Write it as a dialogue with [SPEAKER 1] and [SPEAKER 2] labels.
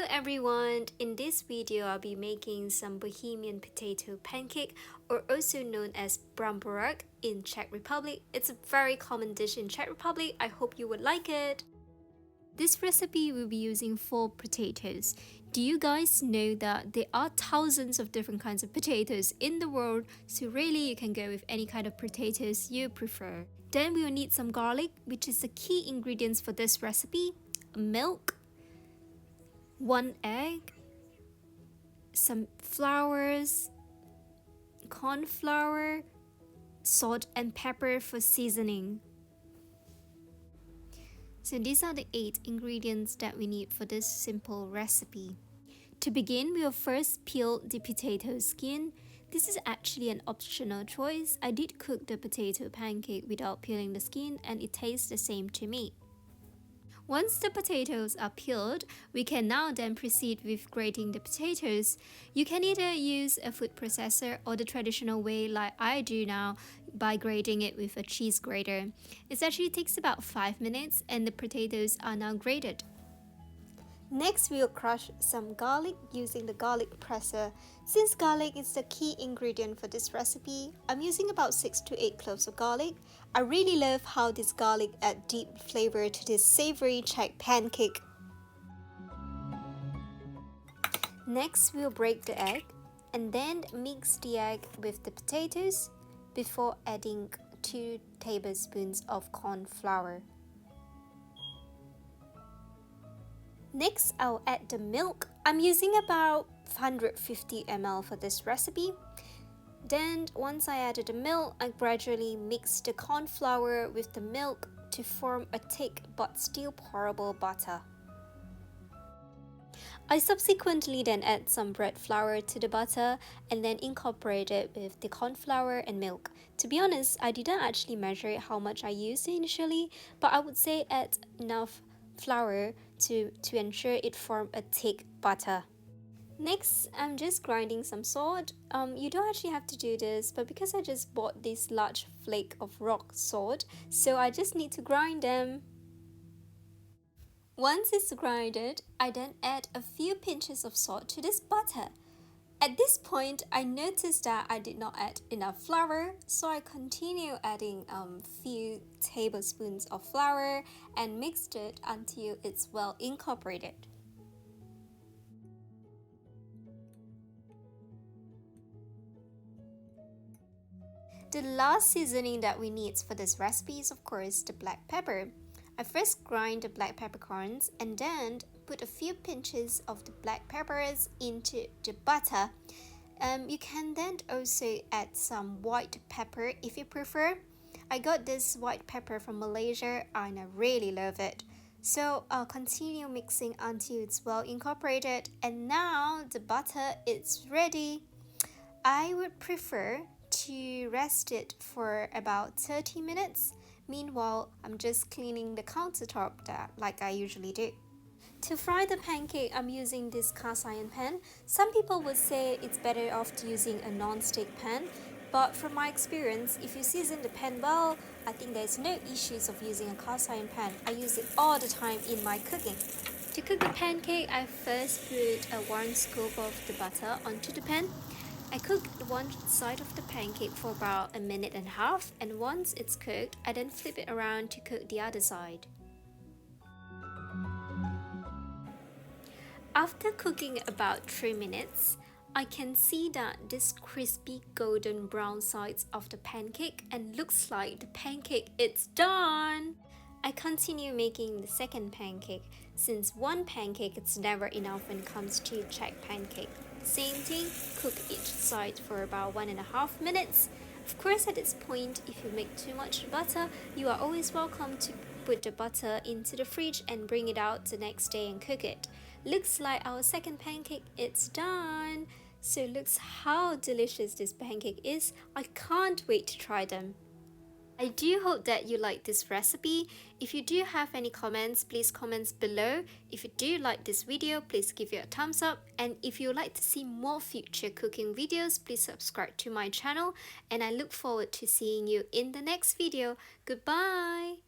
[SPEAKER 1] everyone, in this video I'll be making some Bohemian potato pancake, or also known as bramborak in Czech Republic. It's a very common dish in Czech Republic. I hope you would like it. This recipe will be using 4 potatoes. Do you guys know that there are thousands of different kinds of potatoes in the world, so really you can go with any kind of potatoes you prefer. Then we will need some garlic, which is the key ingredients for this recipe, milk, 1 egg, some flours, cornflour, salt and pepper for seasoning. So these are the 8 ingredients that we need for this simple recipe. To begin, we will first peel the potato skin. This is actually an optional choice. I did cook the potato pancake without peeling the skin and it tastes the same to me. Once the potatoes are peeled, we can now then proceed with grating the potatoes. You can either use a food processor or the traditional way like I do now by grating it with a cheese grater. It actually takes about 5 minutes and the potatoes are now grated. Next, we will crush some garlic using the garlic presser. Since garlic is the key ingredient for this recipe, I'm using about 6 to 8 cloves of garlic. I really love how this garlic adds deep flavor to this savory Czech pancake. Next, we'll break the egg and then mix the egg with the potatoes before adding 2 tablespoons of corn flour. Next, I'll add the milk. I'm using about 150 ml for this recipe. Then, once I added the milk, I gradually mix the corn flour with the milk to form a thick but still pourable butter. I subsequently then add some bread flour to the butter and then incorporate it with the corn flour and milk. To be honest, I didn't actually measure how much I used initially, but I would say add enough flour to ensure it form a thick butter. Next, I'm just grinding some salt. You don't actually have to do this, but because I just bought this large flake of rock salt, so I just need to grind them. Once it's grinded, I then add a few pinches of salt to this butter. At this point, I noticed that I did not add enough flour, so I continue adding a few tablespoons of flour and mixed it until it's well incorporated. The last seasoning that we need for this recipe is of course the black pepper. I first grind the black peppercorns and then put a few pinches of the black peppers into the butter. You can then also add some white pepper if you prefer. I got this white pepper from Malaysia and I really love it. So I'll continue mixing until it's well incorporated, and now the butter is ready. I would prefer to rest it for about 30 minutes. Meanwhile, I'm just cleaning the countertop like I usually do. To fry the pancake, I'm using this cast iron pan. Some people would say it's better off using a non-stick pan, but from my experience, if you season the pan well, I think there's no issues of using a cast iron pan. I use it all the time in my cooking. To cook the pancake, I first put a 1 scoop of the butter onto the pan. I cook one side of the pancake for about 1.5 minutes, and once it's cooked, I then flip it around to cook the other side. After cooking about 3 minutes, I can see that this crispy golden brown sides of the pancake, and looks like the pancake is done. I continue making the second pancake, since 1 pancake is never enough when it comes to Czech pancake. Same thing, cook each side for about 1.5 minutes. Of course, at this point, if you make too much butter, you are always welcome to put the butter into the fridge and bring it out the next day and cook it. Looks like our second pancake is done. So looks how delicious this pancake is. I can't wait to try them. I do hope that you like this recipe. If you do have any comments, please comment below. If you do like this video, please give it a thumbs up. And if you would like to see more future cooking videos, please subscribe to my channel. And I look forward to seeing you in the next video. Goodbye!